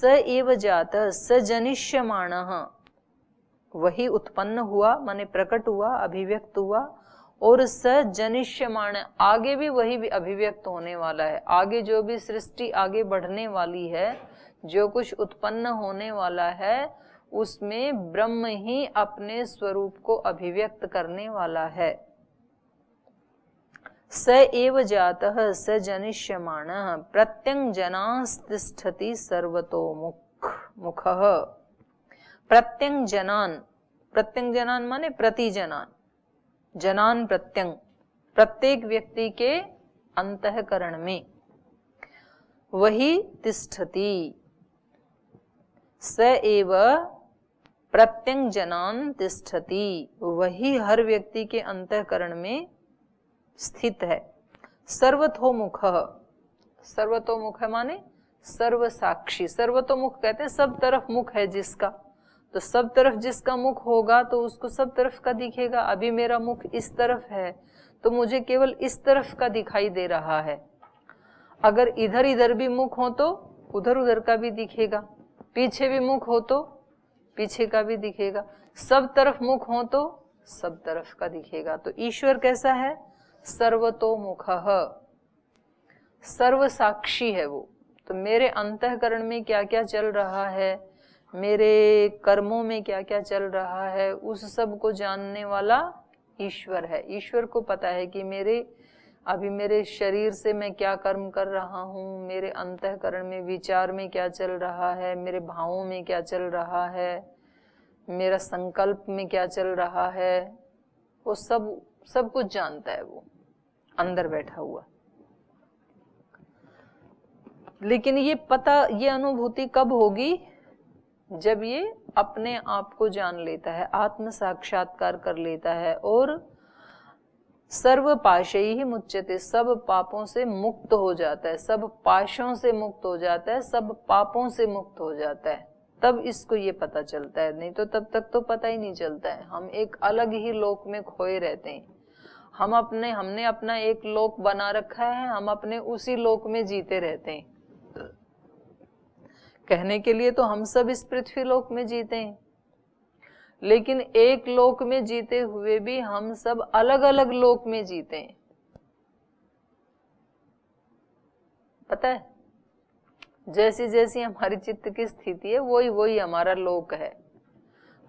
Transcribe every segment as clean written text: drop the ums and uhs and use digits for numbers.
स एव जातः स जनिष्यमाणः, वही उत्पन्न हुआ माने प्रकट हुआ, अभिव्यक्त हुआ, और स जनिष्यमाण, आगे भी वही भी अभिव्यक्त होने वाला है। आगे जो भी सृष्टि आगे बढ़ने वाली है, जो कुछ उत्पन्न होने वाला है, उसमें ब्रह्म ही अपने स्वरूप को अभिव्यक्त करने वाला है। स एव जातः स जनिष्यमाणः प्रत्यङ्जनास्तिष्ठति सर्वतोमुखः। प्रत्यङ्जनान्, प्रत्यङ्जनान् माने प्रतिजनान्, जनान प्रत्यंग, प्रत्येक व्यक्ति के अंतःकरण में, वही तिष्ठति, स एव प्रत्यङ्जनान् तिष्ठति, वही हर व्यक्ति के अंतःकरण में स्थित है। सर्वतोमुखः, सर्वतोमुख माने सर्व साक्षी, सर्वतोमुख कहते हैं सब तरफ मुख है जिसका, तो सब तरफ जिसका मुख होगा तो उसको सब तरफ का दिखेगा। अभी मेरा मुख इस तरफ है तो मुझे केवल इस तरफ का दिखाई दे रहा है, अगर इधर इधर भी मुख हो तो उधर उधर का भी दिखेगा, पीछे भी मुख हो तो पीछे का भी दिखेगा, सब तरफ मुख हो तो सब तरफ का दिखेगा। तो ईश्वर कैसा है? सर्वतोमुखः, सर्व साक्षी है वो। तो मेरे अंतःकरण में क्या क्या चल रहा है, मेरे कर्मों में क्या क्या चल रहा है, उस सब को जानने वाला ईश्वर है। ईश्वर को पता है कि अभी मेरे शरीर से मैं क्या कर्म कर रहा हूँ, मेरे अंतःकरण में विचार में क्या चल रहा है, मेरे भावों में क्या चल रहा है, मेरा संकल्प में क्या चल रहा है, वो सब कुछ जानता है वो अंदर बैठा हुआ। लेकिन ये पता, ये अनुभूति कब होगी? जब ये अपने आप को जान लेता है, आत्म साक्षात्कार कर लेता है और सर्व पाशैः मुच्यते, सब पापों से मुक्त हो जाता है, सब पाशों से मुक्त हो जाता है, सब पापों से मुक्त हो जाता है, तब इसको ये पता चलता है। नहीं तो तब तक तो पता ही नहीं चलता है। हम एक अलग ही लोक में खोए रहते हैं। हमने अपना एक लोक बना रखा है, हम अपने उसी लोक में जीते रहते हैं। कहने के लिए तो हम सब इस पृथ्वी लोक में जीते हैं, लेकिन एक लोक में जीते हुए भी हम सब अलग अलग लोक में जीते हैं। पता है, जैसी जैसी हमारी चित्त की स्थिति है वही वही हमारा लोक है।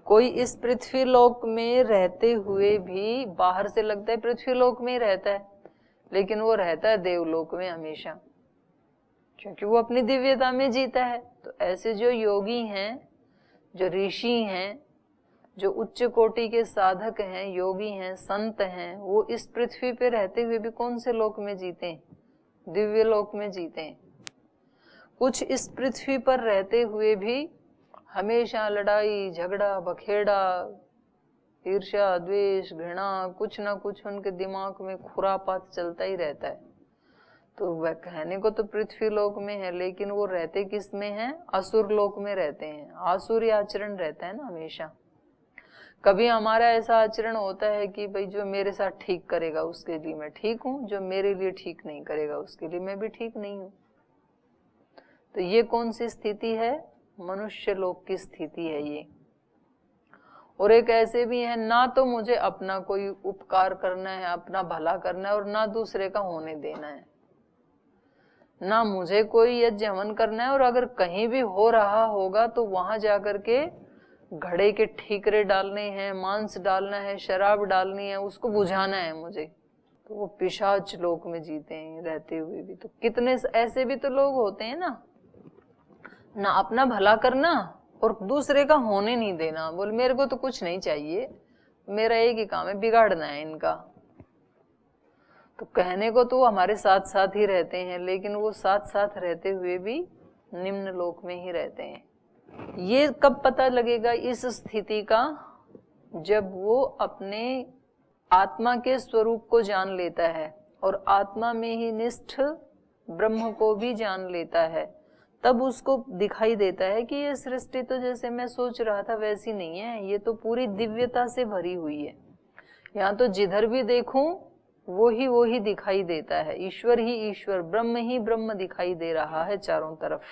कोई इस पृथ्वी लोक में रहते हुए भी बाहर से लगता है पृथ्वी लोक में ही रहता है, लेकिन वो रहता है देवलोक में हमेशा, क्योंकि वो अपनी दिव्यता में जीता है। तो ऐसे जो योगी हैं, जो ऋषि हैं, जो उच्च कोटि के साधक हैं, योगी हैं, संत हैं, वो इस पृथ्वी पे रहते हुए भी कौन से लोक में जीते हैं? दिव्य लोक में जीते हैं। कुछ इस पृथ्वी पर रहते हुए भी हमेशा लड़ाई झगड़ा बखेड़ा, ईर्ष्या द्वेष घृणा, कुछ ना कुछ उनके दिमाग में खुरापात चलता ही रहता है। तो वह कहने को तो पृथ्वी लोक में है, लेकिन वो रहते किस में हैं? असुर लोक में रहते हैं। आसुरी आचरण रहता है ना हमेशा। कभी हमारा ऐसा आचरण होता है कि भाई जो मेरे साथ ठीक करेगा उसके लिए मैं ठीक हूँ, जो मेरे लिए ठीक नहीं करेगा उसके लिए मैं भी ठीक नहीं हूँ। तो ये कौन सी स्थिति है? मनुष्य लोक की स्थिति है ये। और एक ऐसे भी है, ना तो मुझे अपना कोई उपकार करना है, अपना भला करना है, और ना दूसरे का होने देना है, ना मुझे कोई यज्ञ हवन करना है, और अगर कहीं भी हो रहा होगा तो वहां जाकर के घड़े के ठीकरे डालने हैं, मांस डालना है, शराब डालनी है, उसको बुझाना है मुझे। तो वो पिशाच लोक में जीते हैं रहते हुए भी। तो कितने ऐसे भी तो लोग होते हैं ना अपना भला करना और दूसरे का होने नहीं देना। बोल मेरे को तो कुछ नहीं चाहिए, मेरा एक ही काम है बिगाड़ना है इनका। तो कहने को तो वो हमारे साथ साथ ही रहते हैं, लेकिन वो साथ साथ रहते हुए भी निम्न लोक में ही रहते हैं। ये कब पता लगेगा इस स्थिति का? जब वो अपने आत्मा के स्वरूप को जान लेता है और आत्मा में ही निष्ठ ब्रह्म को भी जान लेता है, तब उसको दिखाई देता है कि ये सृष्टि तो जैसे मैं सोच रहा था वैसी नहीं है, ये तो पूरी दिव्यता से भरी हुई है। यहाँ तो जिधर भी देखूं वो ही दिखाई देता है, ईश्वर ही ईश्वर, ब्रह्म ही ब्रह्म दिखाई दे रहा है चारों तरफ।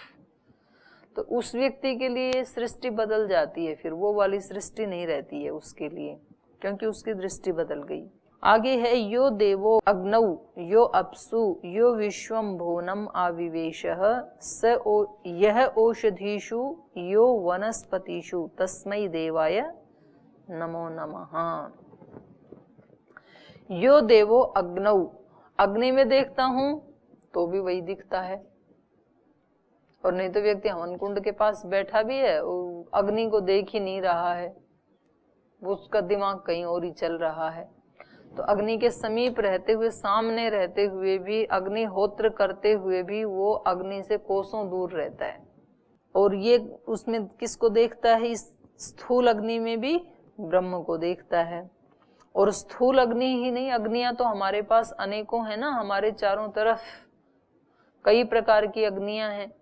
तो उस व्यक्ति के लिए सृष्टि बदल जाती है, फिर वो वाली सृष्टि नहीं रहती है उसके लिए, क्योंकि उसकी दृष्टि बदल गई। आगे है यो देवो अग्नौ यो अप्सु यो विश्वम भुवनम आविवेशः स यह औषधीषु यो वनस्पतिषु तस्मै देवाय नमो नमः। यो देवो अग्नौ, अग्नि में देखता हूं तो भी वही दिखता है, और नहीं तो व्यक्ति हवन कुंड के पास बैठा भी है, अग्नि को देख ही नहीं रहा है, उसका दिमाग कहीं और ही चल रहा है। तो अग्नि के समीप रहते हुए, सामने रहते हुए भी, अग्निहोत्र करते हुए भी वो अग्नि से कोसों दूर रहता है। और ये उसमें किसको देखता है? इस स्थूल अग्नि में भी ब्रह्म को देखता है। और स्थूल अग्नि ही नहीं, अग्नियां तो हमारे पास अनेकों है ना, हमारे चारों तरफ कई प्रकार की अग्नियां हैं।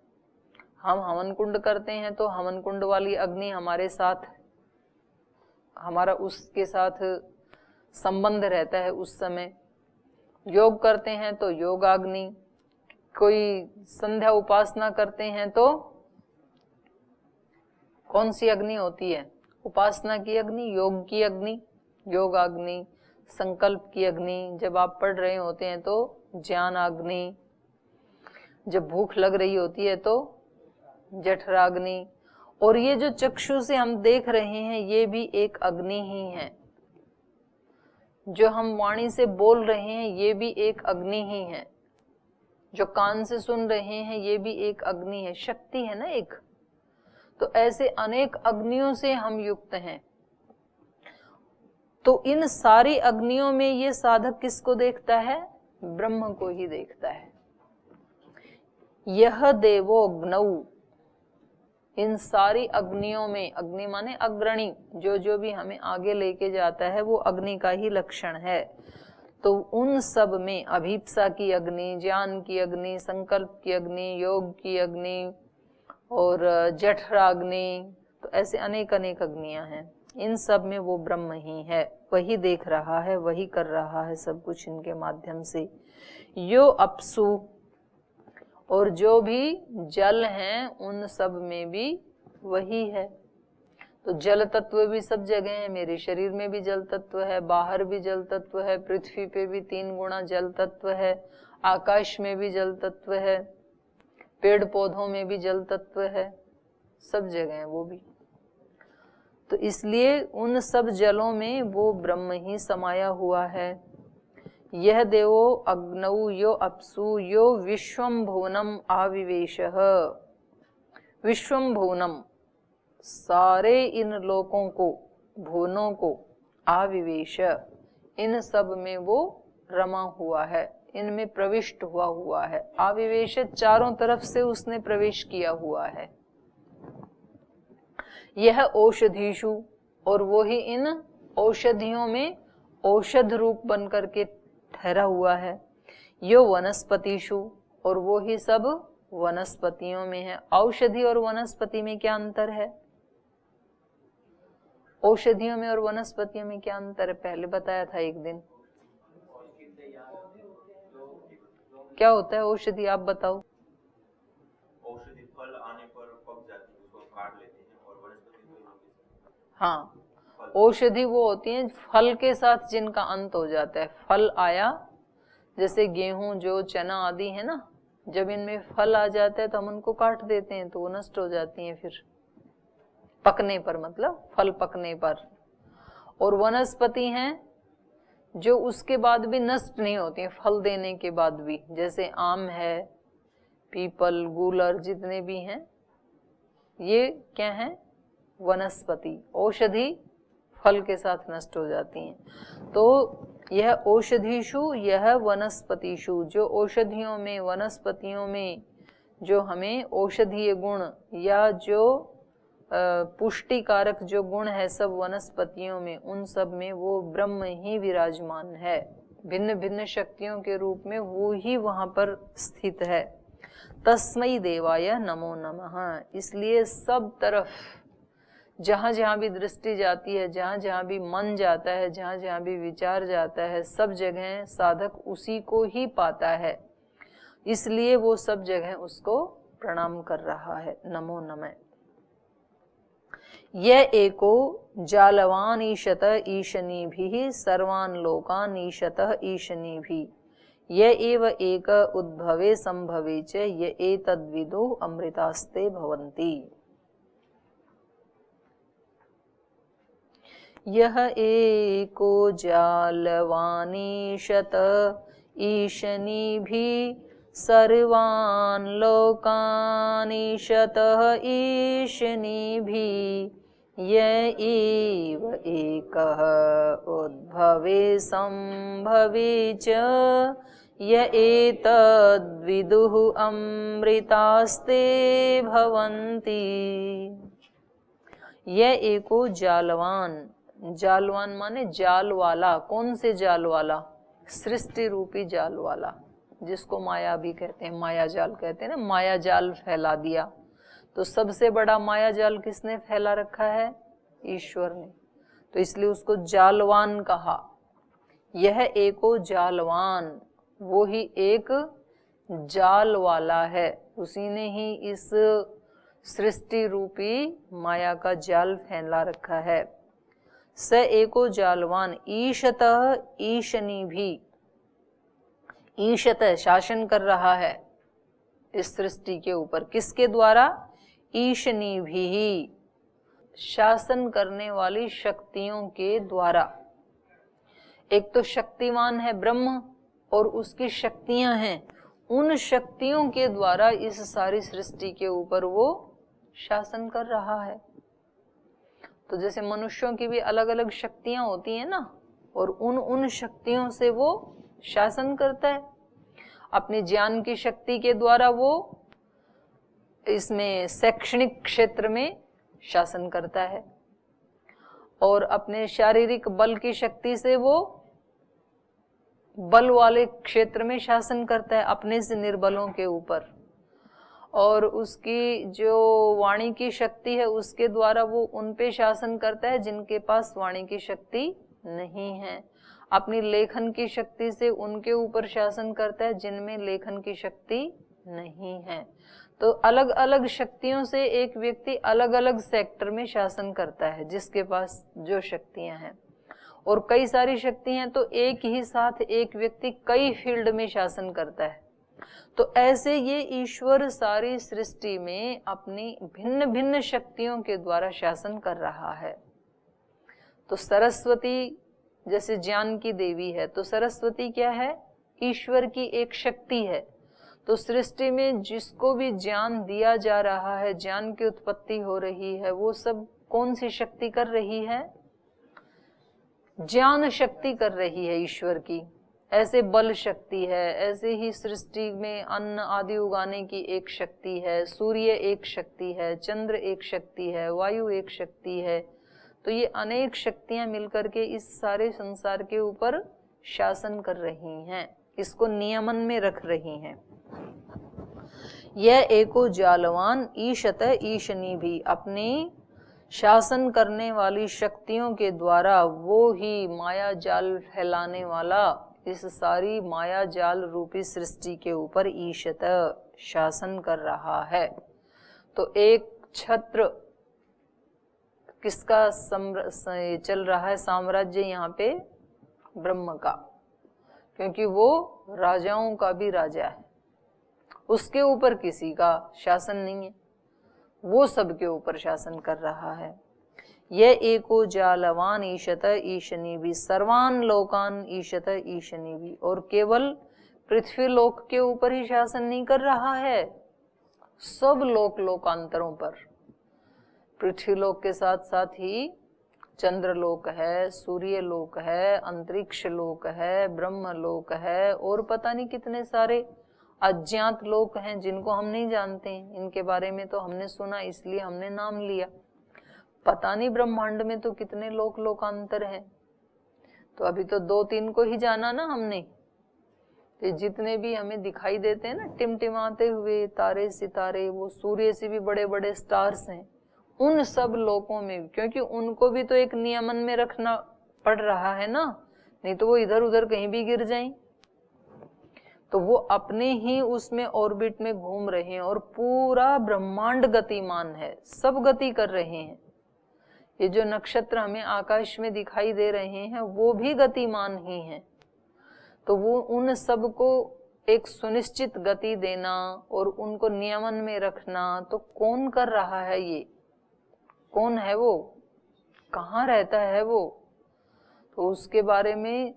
हम हवन कुंड करते हैं तो हवन कुंड वाली अग्नि हमारे साथ, हमारा उसके साथ संबंध रहता है उस समय। योग करते हैं तो योगाग्नि, कोई संध्या उपासना करते हैं तो कौन सी अग्नि होती है? उपासना की अग्नि, योग की अग्नि, योगाग्नि, संकल्प की अग्नि। जब आप पढ़ रहे होते हैं तो ज्ञान अग्नि, जब भूख लग रही होती है तो जठराग्नि। और ये जो चक्षु से हम देख रहे हैं ये भी एक अग्नि ही है। जो हम वाणी से बोल रहे हैं ये भी एक अग्नि ही है। जो कान से सुन रहे हैं ये भी एक अग्नि है, शक्ति है ना एक। तो ऐसे अनेक अग्नियों से हम युक्त हैं। तो इन सारी अग्नियों में ये साधक किसको देखता है? ब्रह्म को ही देखता है। यह देवो अग्नौ, इन सारी अग्नियों में, अग्नि माने अग्रणी, जो जो भी हमें आगे लेके जाता है वो अग्नि का ही लक्षण है। तो उन सब में अभीप्सा की अग्नि, ज्ञान की अग्नि, संकल्प की अग्नि, योग की अग्नि और जठराग्नि, तो ऐसे अनेक अनेक अग्नियां हैं। इन सब में वो ब्रह्म ही है, वही देख रहा है, वही कर रहा है सब कुछ इनके माध्यम से। यो अप्सु, और जो भी जल हैं उन सब में भी वही है। तो जल तत्व भी सब जगह है, मेरे शरीर में भी जल तत्व है, बाहर भी जल तत्व है, पृथ्वी पे भी 3 गुना जल तत्व है, आकाश में भी जल तत्व है, पेड़ पौधों में भी जल तत्व है, सब जगह है वो भी। तो इसलिए उन सब जलों में वो ब्रह्म ही समाया हुआ है। यह देवो अग्नौ यो अप्सु यो विश्वम भुवनम आविवेशः, विश्वम भुवनम, सारे इन लोकों को, भुवनों को, आविवेश, इन सब में वो रमा हुआ है, इनमें प्रविष्ट हुआ है। आविवेश, चारों तरफ से उसने प्रवेश किया हुआ है। यह औषधीषु, और वो ही इन औषधियों में औषध रूप बन करके ठहरा हुआ है। यो वनस्पतिषु, और वो ही सब वनस्पतियों में है। औषधि और वनस्पति में क्या अंतर है? औषधियों में और वनस्पतियों में क्या अंतर है? पहले बताया था एक दिन। क्या होता है औषधि, आप बताओ। औषधि फल आने पर पक जाती है, उसको काट लेते हैं, और वनस्पति हाँ, औषधि वो होती हैं फल के साथ जिनका अंत हो जाता है। फल आया, जैसे गेहूं, जो चना आदि है ना, जब इनमें फल आ जाता है तो हम उनको काट देते हैं तो वो नष्ट हो जाती हैं फिर पकने पर, मतलब फल पकने पर। और वनस्पति हैं जो उसके बाद भी नष्ट नहीं होती हैं, फल देने के बाद भी, जैसे आम है, पीपल, गूलर, जितने भी हैं ये क्या हैं? वनस्पति। औषधि फल के साथ नष्ट हो जाती हैं। तो यह औषधीषु, यह वनस्पतिषु, जो औषधियों में, वनस्पतियों में जो हमें औषधीय गुण या जो पुष्टिकारक जो गुण है सब वनस्पतियों में, उन सब में वो ब्रह्म ही विराजमान है। भिन्न भिन्न शक्तियों के रूप में वो ही वहां पर स्थित है। तस्मै देवाय नमो नमः। इसलिए सब तरफ जहां जहां भी दृष्टि जाती है, जहां जहां भी मन जाता है, जहां जहां भी विचार जाता है, सब जगह साधक उसी को ही पाता है। इसलिए वो सब जगह उसको प्रणाम कर रहा है। नमो नमः। यह एको जालवान ईशत ईशनीभिः सर्वान् लोकान् ईशतः ईशनीभिः य एव एक उद्भवे संभवे च य एतद्विदु अमृतास्ते भवन्ति। यह एको जालवान् ईशत ईशनीभिः सर्वान् लोकान् ईशतः ईशनीभिः य एव एकः उद्भवे संभवे च य एतद्विदुः अमृतास्ते भवन्ति। यह एको जालवान, जालवान माने जाल वाला। कौन से जाल वाला? सृष्टि रूपी जाल वाला, जिसको माया भी कहते हैं, माया जाल कहते हैं ना, माया जाल फैला दिया। तो सबसे बड़ा माया जाल किसने फैला रखा है? ईश्वर ने। तो इसलिए उसको जालवान कहा। यह एको जालवान, वो ही एक जाल वाला है, उसी ने ही इस सृष्टि रूपी माया का जाल फैला रखा है। स एको जालवान ईशतः ईशनीभिः, ईशत शासन कर रहा है इस सृष्टि के ऊपर। किसके द्वारा? ईशनीभिः, शासन करने वाली शक्तियों के द्वारा। एक तो शक्तिमान है ब्रह्म और उसकी शक्तियां हैं, उन शक्तियों के द्वारा इस सारी सृष्टि के ऊपर वो शासन कर रहा है। तो जैसे मनुष्यों की भी अलग अलग शक्तियां होती हैं ना, और उन शक्तियों से वो शासन करता है। अपने ज्ञान की शक्ति के द्वारा वो इसमें शैक्षणिक क्षेत्र में शासन करता है, और अपने शारीरिक बल की शक्ति से वो बल वाले क्षेत्र में शासन करता है अपने से निर्बलों के ऊपर। और उसकी जो वाणी की शक्ति है उसके द्वारा वो उन पे शासन करता है जिनके पास वाणी की शक्ति नहीं है। अपनी लेखन की शक्ति से उनके ऊपर शासन करता है जिनमें लेखन की शक्ति नहीं है। तो अलग अलग शक्तियों से एक व्यक्ति अलग अलग सेक्टर में शासन करता है, जिसके पास जो शक्तियां हैं। और कई सारी शक्तियां तो एक ही साथ एक व्यक्ति कई फील्ड में शासन करता है। तो ऐसे ये ईश्वर सारी सृष्टि में अपनी भिन्न भिन्न शक्तियों के द्वारा शासन कर रहा है। तो सरस्वती जैसे ज्ञान की देवी है, तो सरस्वती क्या है? ईश्वर की एक शक्ति है। तो सृष्टि में जिसको भी ज्ञान दिया जा रहा है, ज्ञान की उत्पत्ति हो रही है, वो सब कौन सी शक्ति कर रही है? ज्ञान शक्ति कर रही है ईश्वर की। ऐसे बल शक्ति है, ऐसे ही सृष्टि में अन्न आदि उगाने की एक शक्ति है, सूर्य एक शक्ति है, चंद्र एक शक्ति है, वायु एक शक्ति है। तो ये अनेक शक्तियां मिलकर के इस सारे संसार के ऊपर शासन कर रही हैं, इसको नियमन में रख रही हैं। यह एको जालवान ईशत ईशनीभिः, अपनी शासन करने वाली शक्तियों के द्वारा वो ही माया जाल फैलाने वाला इस सारी माया जाल रूपी सृष्टि के ऊपर ईशत शासन कर रहा है। तो एक छत्र किसका चल रहा है? साम्राज्य यहाँ पे ब्रह्म का, क्योंकि वो राजाओं का भी राजा है। उसके ऊपर किसी का शासन नहीं है, वो सबके ऊपर शासन कर रहा है। यह एको जालवान ईशत ईशनीभिः सर्वान् लोकान् ईशत ईशनीभिः, और केवल पृथ्वी लोक के ऊपर ही शासन नहीं कर रहा है, सब लोकांतरों पर। पृथ्वी लोक के साथ साथ ही चंद्र लोक है, सूर्य लोक है, अंतरिक्ष लोक है, ब्रह्म लोक है, और पता नहीं कितने सारे अज्ञात लोक हैं जिनको हम नहीं जानते हैं। इनके बारे में तो हमने सुना इसलिए हमने नाम लिया, पता नहीं ब्रह्मांड में तो कितने लोकांतर हैं। तो अभी तो 2-3 को ही जाना ना हमने। तो जितने भी हमें दिखाई देते हैं ना टिमटिमाते हुए तारे सितारे, वो सूर्य से भी बड़े बड़े स्टार्स हैं, उन सब लोकों में, क्योंकि उनको भी तो एक नियमन में रखना पड़ रहा है ना, नहीं तो वो इधर उधर कहीं भी गिर जाएं। तो वो अपने ही उसमें ऑर्बिट में घूम रहे हैं और पूरा ब्रह्मांड गतिमान है, सब गति कर रहे हैं। ये जो नक्षत्र हमें आकाश में दिखाई दे रहे हैं वो भी गतिमान ही हैं। तो वो उन सबको एक सुनिश्चित गति देना और उनको नियमन में रखना, तो कौन कर रहा है ये? कौन है वो? कहाँ रहता है वो? तो उसके बारे में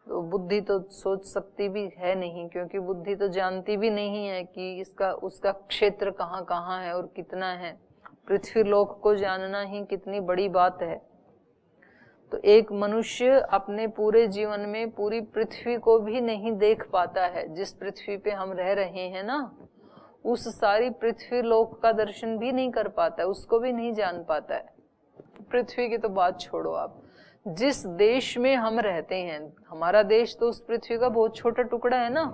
तो बुद्धि तो सोच सकती भी है नहीं, क्योंकि बुद्धि तो जानती भी नहीं है कि इसका उसका क्षेत्र कहाँ कहाँ है और कितना है। पृथ्वी लोक को जानना ही कितनी बड़ी बात है। तो एक मनुष्य अपने पूरे जीवन में पूरी पृथ्वी को भी नहीं देख पाता है। जिस पृथ्वी पे हम रह रहे हैं ना, उस सारी पृथ्वी लोक का दर्शन भी नहीं कर पाता है, उसको भी नहीं जान पाता है। पृथ्वी की तो बात छोड़ो आप, जिस देश में हम रहते हैं, हमारा देश तो उस पृथ्वी का बहुत छोटा टुकड़ा है ना।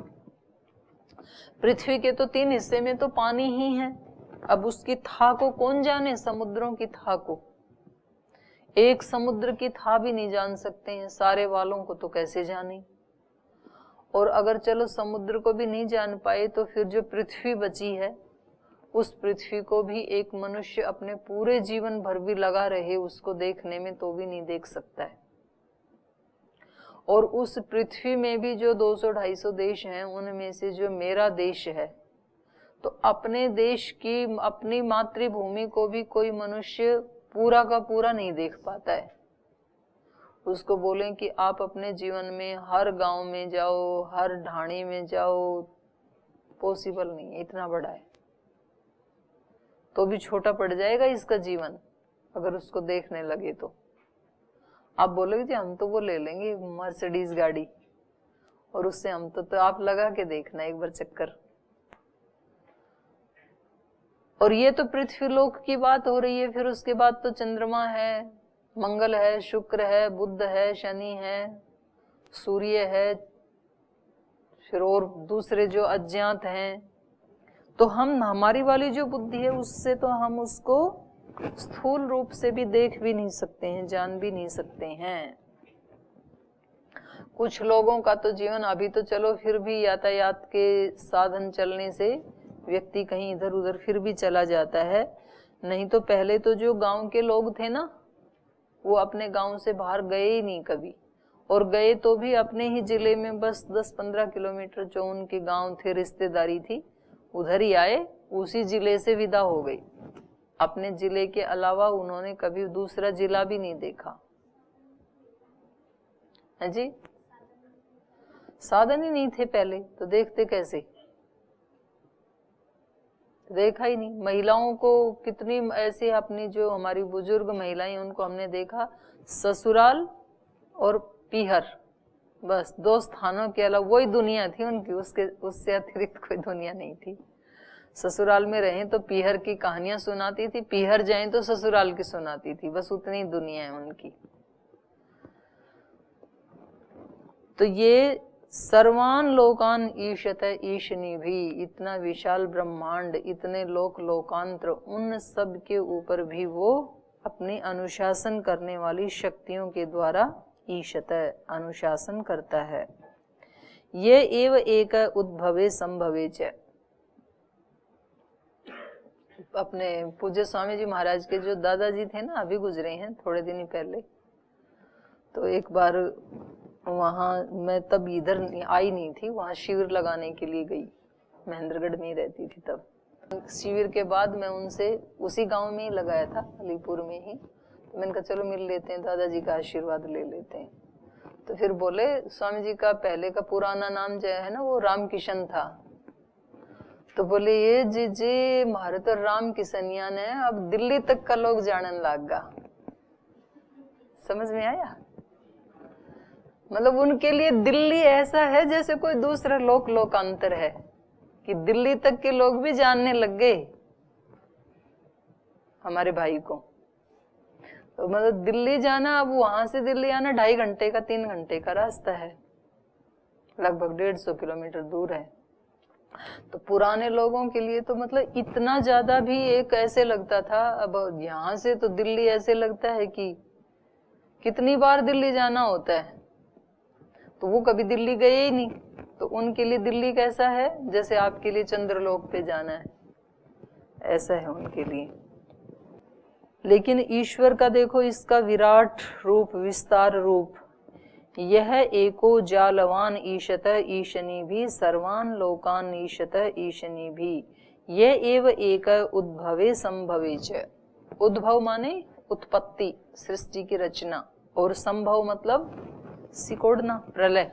पृथ्वी के तो 3 हिस्से में तो पानी ही है। अब उसकी था को कौन जाने, समुद्रों की था को? एक समुद्र की था भी नहीं जान सकते हैं, सारे वालों को तो कैसे जाने। और अगर चलो समुद्र को भी नहीं जान पाए, तो फिर जो पृथ्वी बची है, उस पृथ्वी को भी एक मनुष्य अपने पूरे जीवन भर भी लगा रहे उसको देखने में, तो भी नहीं देख सकता है। और उस पृथ्वी में भी जो 200-250 देश हैं, उनमें से जो मेरा देश है, तो अपने देश की, अपनी मातृभूमि को भी कोई मनुष्य पूरा का पूरा नहीं देख पाता है। उसको बोलें कि आप अपने जीवन में हर गांव में जाओ, हर ढाणी में जाओ, पॉसिबल नहीं है, इतना बड़ा है। तो भी छोटा पड़ जाएगा इसका जीवन अगर उसको देखने लगे तो। आप बोलोगे जी हम तो वो ले लेंगे मर्सिडीज गाड़ी, और उससे हम तो आप लगा के देखना एक बार चक्कर। और ये तो पृथ्वी लोक की बात हो रही है। फिर उसके बाद तो चंद्रमा है, मंगल है, शुक्र है, बुध है, शनि है, सूर्य है, फिर और दूसरे जो अज्ञात हैं। तो हम, हमारी वाली जो बुद्धि है, उससे तो हम उसको स्थूल रूप से भी देख भी नहीं सकते हैं, जान भी नहीं सकते हैं। कुछ लोगों का तो जीवन अभी तो चलो फिर भी यातायात के साधन चलने से व्यक्ति कहीं इधर उधर फिर भी चला जाता है, नहीं तो पहले तो जो गांव के लोग थे ना, वो अपने गांव से बाहर गए ही नहीं कभी, और गए तो भी अपने ही जिले में बस 10-15 किलोमीटर जो उनके गांव थे, रिश्तेदारी थी, उधर ही आए, उसी जिले से विदा हो गई। अपने जिले के अलावा उन्होंने कभी दूसरा जिला भी नहीं देखा है जी। साधन ही नहीं थे पहले, तो देखते कैसे? देखा ही नहीं। महिलाओं को कितनी ऐसे, अपनी जो हमारी बुजुर्ग महिलाएं, उनको हमने देखा ससुराल और पीहर, बस 2 स्थानों के अलावा वही दुनिया थी उनकी, उससे अतिरिक्त कोई दुनिया नहीं थी। ससुराल में रहें तो पीहर की कहानियां सुनाती थी, पीहर जाएं तो ससुराल की सुनाती थी, बस उतनी दुनिया है उनकी। तो ये सर्वान लोकान ईशत ईशनी भी, इतना विशाल ब्रह्मांड, इतने लोक लोकांतर, उन सब के ऊपर भी वो अपनी अनुशासन करने वाली शक्तियों के द्वारा ईशत अनुशासन करता है। ये एव एक उद्भवे संभवे च। अपने पूज्य स्वामी जी महाराज के जो दादाजी थे ना, अभी गुजरे हैं थोड़े दिन ही पहले, तो एक बार वहाँ मैं तब इधर आई नहीं थी, वहाँ शिविर लगाने के लिए गई, महेंद्रगढ़ में ही रहती थी तब। शिविर के बाद मैं उनसे उसी गांव में ही लगाया था, अलीपुर में ही, तो मैंने कहा चलो मिल लेते हैं, दादाजी का आशीर्वाद ले लेते हैं। तो फिर बोले स्वामी जी का पहले का पुराना नाम जो है ना, वो राम किशन था। तो बोले ये जी मारे तो राम किशनिया ने अब दिल्ली तक का लोग जानन लग गा। समझ में आया? मतलब उनके लिए दिल्ली ऐसा है जैसे कोई दूसरा लोकांतर है, कि दिल्ली तक के लोग भी जानने लग गए हमारे भाई को। तो मतलब दिल्ली जाना, अब वहां से दिल्ली आना 2.5 घंटे का 3 घंटे का रास्ता है, लगभग 150 किलोमीटर दूर है। तो पुराने लोगों के लिए तो मतलब इतना ज्यादा भी एक ऐसे लगता था। अब यहाँ से तो दिल्ली ऐसे लगता है कि कितनी बार दिल्ली जाना होता है, तो वो कभी दिल्ली गए ही नहीं। तो उनके लिए दिल्ली कैसा है, जैसे आपके लिए चंद्रलोक पे जाना है, ऐसा है उनके लिए। लेकिन ईश्वर का देखो, इसका विराट रूप, विस्तार रूप, यह एको जालवान ईशतः ईशनी भी सर्वान लोकान ईशतः ईशनी भी, ये एव एक उद्भवे संभवे च। उद्भव माने उत्पत्ति, सृष्टि की रचना, और संभव मतलब सिकोड़ना, प्रलय।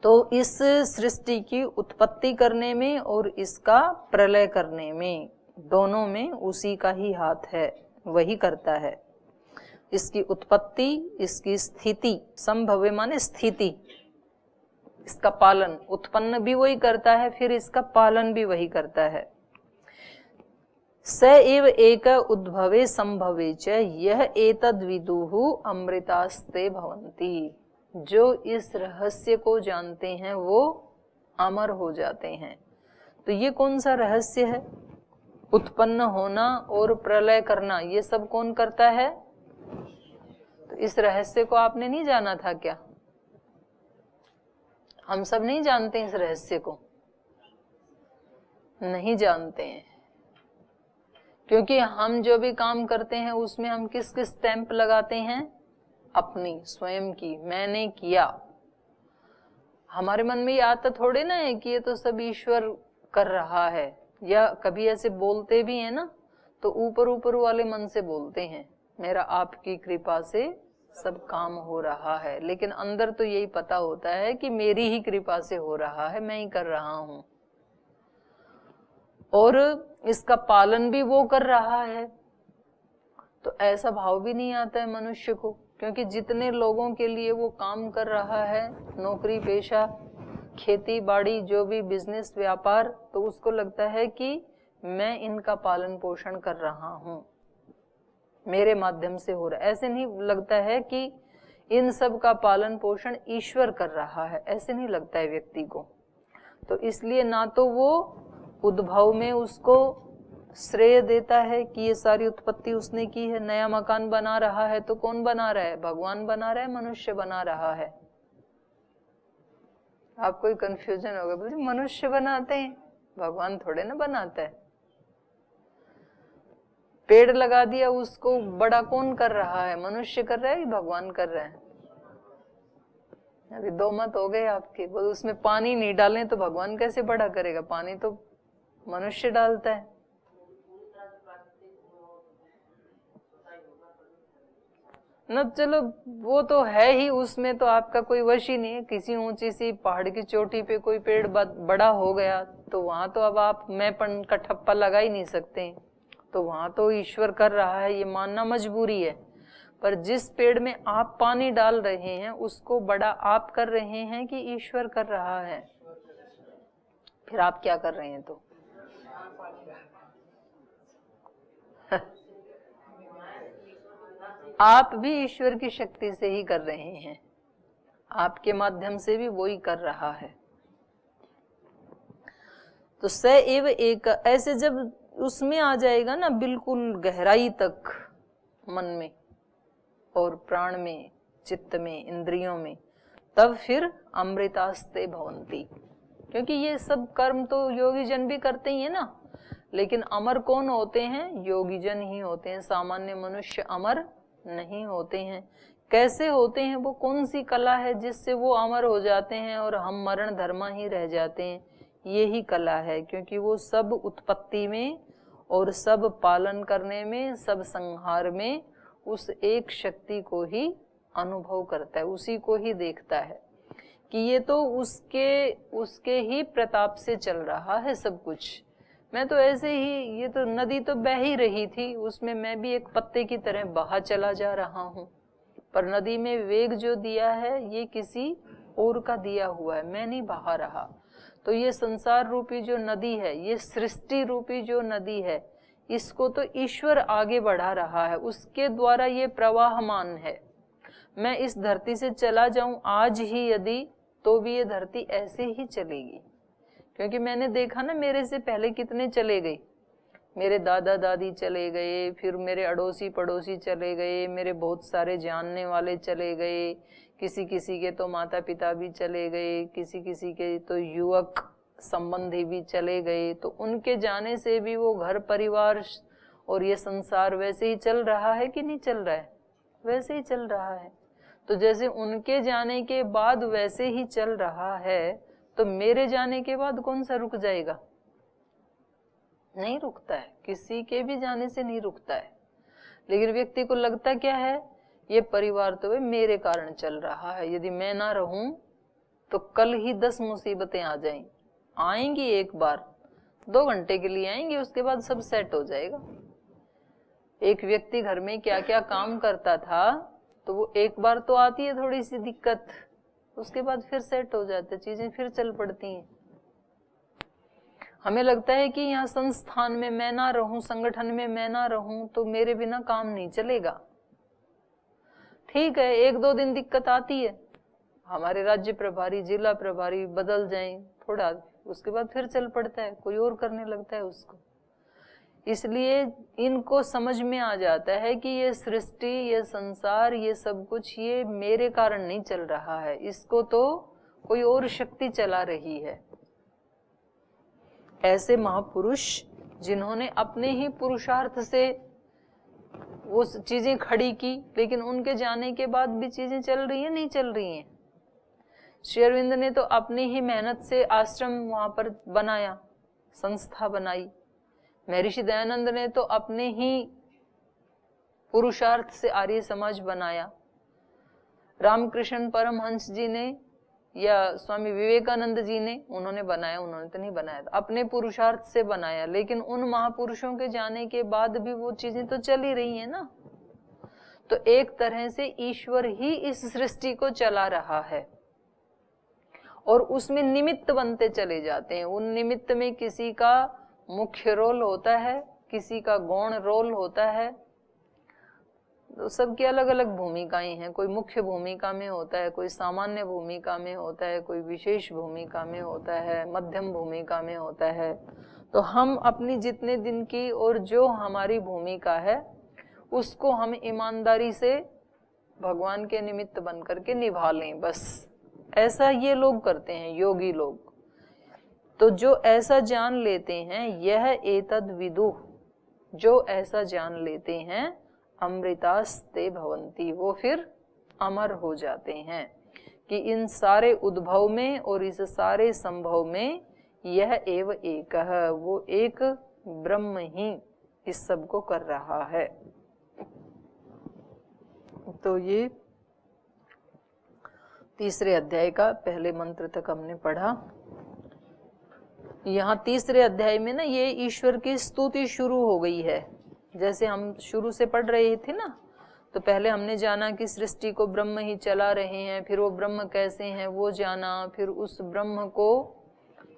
तो इस सृष्टि की उत्पत्ति करने में और इसका प्रलय करने में, दोनों में उसी का ही हाथ है, वही करता है। इसकी उत्पत्ति, इसकी स्थिति, संभव माने स्थिति, इसका पालन, उत्पन्न भी वही करता है, फिर इसका पालन भी वही करता है। स एव एक उद्भवे संभवे च यह एतद् विदुहु अमृतास्ते भवन्ति। जो इस रहस्य को जानते हैं वो अमर हो जाते हैं। तो ये कौन सा रहस्य है? उत्पन्न होना और प्रलय करना, ये सब कौन करता है? तो इस रहस्य को आपने नहीं जाना था क्या? हम सब नहीं जानते इस रहस्य को, नहीं जानते हैं, क्योंकि हम जो भी काम करते हैं उसमें हम किस किस स्टैंप लगाते हैं? अपनी स्वयं की, मैंने किया। हमारे मन में ये आता थोड़े ना है कि ये तो सब ईश्वर कर रहा है, या कभी ऐसे बोलते भी हैं ना, तो ऊपर ऊपर वाले मन से बोलते हैं, मेरा आपकी कृपा से सब काम हो रहा है, लेकिन अंदर तो यही पता होता है कि मेरी ही कृपा से हो रहा है, मैं ही कर रहा हूं, और इसका पालन भी वो कर रहा है। तो ऐसा भाव भी नहीं आता है मनुष्य को, क्योंकि जितने लोगों के लिए वो काम कर रहा है, नौकरी पेशा, खेती बाड़ी, जो भी बिजनेस व्यापार, तो उसको लगता है कि मैं इनका पालन पोषण कर रहा हूं, मेरे माध्यम से हो रहा है। ऐसे नहीं लगता है कि इन सब का पालन पोषण ईश्वर कर रहा है, ऐसे नहीं लगता है व्यक्ति को। तो इसलिए ना तो वो उद्भव में उसको श्रेय देता है कि ये सारी उत्पत्ति उसने की है। नया मकान बना रहा है तो कौन बना रहा है? भगवान बना रहा है, मनुष्य बना रहा है? आपको कोई कंफ्यूजन होगा, बोले मनुष्य बनाते हैं, भगवान थोड़े ना बनाता है। पेड़ लगा दिया, उसको बड़ा कौन कर रहा है? मनुष्य कर रहा है कि भगवान कर रहा है? अभी दो मत हो गए आपके। बोल उसमें पानी नहीं डालें तो भगवान कैसे बड़ा करेगा? पानी तो मनुष्य डालता है। न चलो वो तो है ही, उसमें तो आपका कोई वश ही नहीं है। किसी ऊंची सी पहाड़ की चोटी पे कोई पेड़ बड़ा हो गया तो वहां तो अब आप मैंपन का ठप्पा लगा ही नहीं सकते, तो वहां तो ईश्वर कर रहा है ये मानना मजबूरी है। पर जिस पेड़ में आप पानी डाल रहे हैं उसको बड़ा आप कर रहे हैं कि ईश्वर कर रहा है? फिर आप क्या कर रहे हैं? तो आप भी ईश्वर की शक्ति से ही कर रहे हैं, आपके माध्यम से भी वही कर रहा है। तो स एव एक, ऐसे जब उसमें आ जाएगा ना बिल्कुल गहराई तक, मन में और प्राण में, चित्त में, इंद्रियों में, तब फिर अमृतास्ते भवन्ति। क्योंकि ये सब कर्म तो योगी जन भी करते ही है ना, लेकिन अमर कौन होते हैं? योगी जन ही होते हैं। सामान्य मनुष्य अमर नहीं होते हैं। कैसे होते हैं? वो कौन सी कला है जिससे वो अमर हो जाते हैं और हम मरण धर्मा ही रह जाते हैं? यही कला है, क्योंकि वो सब उत्पत्ति में और सब पालन करने में, सब संहार में उस एक शक्ति को ही अनुभव करता है, उसी को ही देखता है कि ये तो उसके ही प्रताप से चल रहा है सब कुछ। मैं तो ऐसे ही, ये तो नदी तो बह ही रही थी, उसमें मैं भी एक पत्ते की तरह बहा चला जा रहा हूँ, पर नदी में वेग जो दिया है ये किसी और का दिया हुआ है, मैं नहीं बहा रहा। तो ये संसार रूपी जो नदी है, ये सृष्टि रूपी जो नदी है, इसको तो ईश्वर आगे बढ़ा रहा है, उसके द्वारा ये प्रवाहमान है। मैं इस धरती से चला जाऊं आज ही यदि, तो भी ये धरती ऐसे ही चलेगी, क्योंकि मैंने देखा ना मेरे से पहले कितने चले गए। मेरे दादा दादी चले गए, फिर मेरे अड़ोसी पड़ोसी चले गए, मेरे बहुत सारे जानने वाले चले गए, किसी किसी के तो माता पिता भी चले गए, किसी किसी के तो युवक संबंधी भी चले गए, तो उनके जाने से भी वो घर परिवार और ये संसार वैसे ही चल रहा है कि नहीं चल रहा है? वैसे ही चल रहा है। तो जैसे उनके जाने के बाद वैसे ही चल रहा है, तो मेरे जाने के बाद कौन सा रुक जाएगा? नहीं रुकता है, किसी के भी जाने से नहीं रुकता है। लेकिन व्यक्ति को लगता क्या है, ये परिवार तो मेरे कारण चल रहा है, यदि मैं ना रहूं तो कल ही 10 मुसीबतें आ जाएं। आएंगी एक बार, 2 घंटे के लिए आएंगे, उसके बाद सब सेट हो जाएगा। एक व्यक्ति घर में क्या क्या काम करता था, तो वो एक बार तो आती है थोड़ी सी दिक्कत, उसके बाद फिर सेट हो जाते, चीजें फिर चल पड़ती हैं। हमें लगता है कि यहाँ संस्थान में मैं ना रहूं, संगठन में मैं ना रहूं, तो मेरे बिना काम नहीं चलेगा। ठीक है, 1-2 दिन दिक्कत आती है, हमारे राज्य प्रभारी, जिला प्रभारी बदल जाएं थोड़ा, उसके बाद फिर चल पड़ता है, कोई और करने लगता है उसको। इसलिए इनको समझ में आ जाता है कि ये सृष्टि, ये संसार, ये सब कुछ ये मेरे कारण नहीं चल रहा है, इसको तो कोई और शक्ति चला रही है। ऐसे महापुरुष जिन्होंने अपने ही पुरुषार्थ से वो चीजें खड़ी की, लेकिन उनके जाने के बाद भी चीजें चल रही हैं, नहीं चल रही हैं। श्री अरविंद ने तो अपनी ही मेहनत से आश्रम वहां पर बनाया, संस्था बनाई। महर्षि दयानंद ने तो अपने ही पुरुषार्थ से आर्य समाज बनाया। रामकृष्ण परमहंस जी ने या स्वामी विवेकानंद जी ने, उन्होंने बनाया, उन्होंने तो नहीं बनाया, अपने पुरुषार्थ से बनाया। लेकिन उन महापुरुषों के जाने के बाद भी वो चीजें तो चल ही रही हैं ना। तो एक तरह से ईश्वर ही इस सृष्टि को चला रहा है और उसमें निमित्त बनते चले जाते हैं। उन निमित्त में किसी का मुख्य रोल होता है, किसी का गौण रोल होता है, तो सबकी अलग अलग भूमिकाएं हैं। कोई मुख्य भूमिका में होता है, कोई सामान्य भूमिका में होता है, कोई विशेष भूमिका में होता है, मध्यम भूमिका में होता है। तो हम अपनी जितने दिन की और जो हमारी भूमिका है उसको हम ईमानदारी से भगवान के निमित्त बन करके निभा लें, बस। ऐसा ये लोग करते हैं, योगी लोग। तो जो ऐसा जान लेते हैं, यह एतद विदुः, जो ऐसा जान लेते हैं, अमृतास्ते भवन्ति, वो फिर अमर हो जाते हैं कि इन सारे उद्भव में और इस सारे संभव में यह एव एक है, वो एक ब्रह्म ही इस सब को कर रहा है। तो ये तीसरे अध्याय का पहले मंत्र तक हमने पढ़ा। यहाँ तीसरे अध्याय में ना ये ईश्वर की स्तुति शुरू हो गई है। जैसे हम शुरू से पढ़ रहे थे ना, तो पहले हमने जाना कि सृष्टि को ब्रह्म ही चला रहे हैं, फिर वो ब्रह्म कैसे हैं वो जाना, फिर उस ब्रह्म को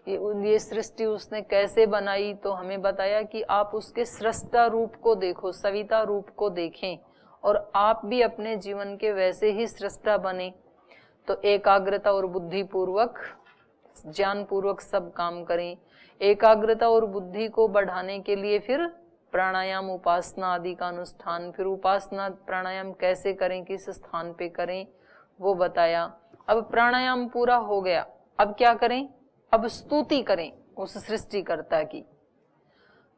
ये सृष्टि उसने कैसे बनाई, तो हमें बताया कि आप उसके सृष्टा रूप को देखो, सविता रूप को देखें और आप भी अपने जीवन के वैसे ही सृष्टा बने। तो एकाग्रता और बुद्धि पूर्वक, ज्ञान पूर्वक सब काम करें। एकाग्रता और बुद्धि को बढ़ाने के लिए फिर प्राणायाम, उपासना आदि का अनुष्ठान, फिर उपासना प्राणायाम कैसे करें, किस स्थान पे करें, वो बताया। अब प्राणायाम पूरा हो गया, अब क्या करें? अब स्तुति करें उस सृष्टिकर्ता की।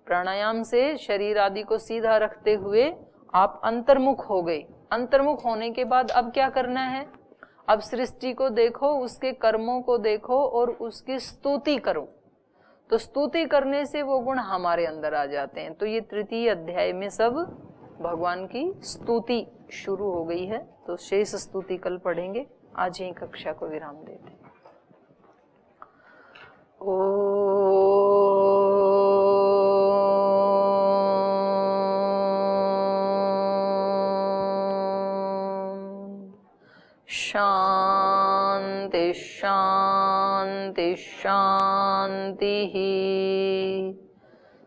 प्राणायाम से शरीर आदि को सीधा रखते हुए आप अंतर्मुख हो गए। अंतर्मुख होने के बाद अब क्या करना है? अब सृष्टि को देखो, उसके कर्मों को देखो और उसकी स्तुति करो। तो स्तुति करने से वो गुण हमारे अंदर आ जाते हैं। तो ये तृतीय अध्याय में सब भगवान की स्तुति शुरू हो गई है। तो शेष स्तुति कल पढ़ेंगे। आज ही कक्षा को विराम देते हैं। शांति शांति शांति।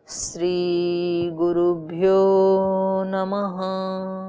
श्री गुरुभ्यो नमः।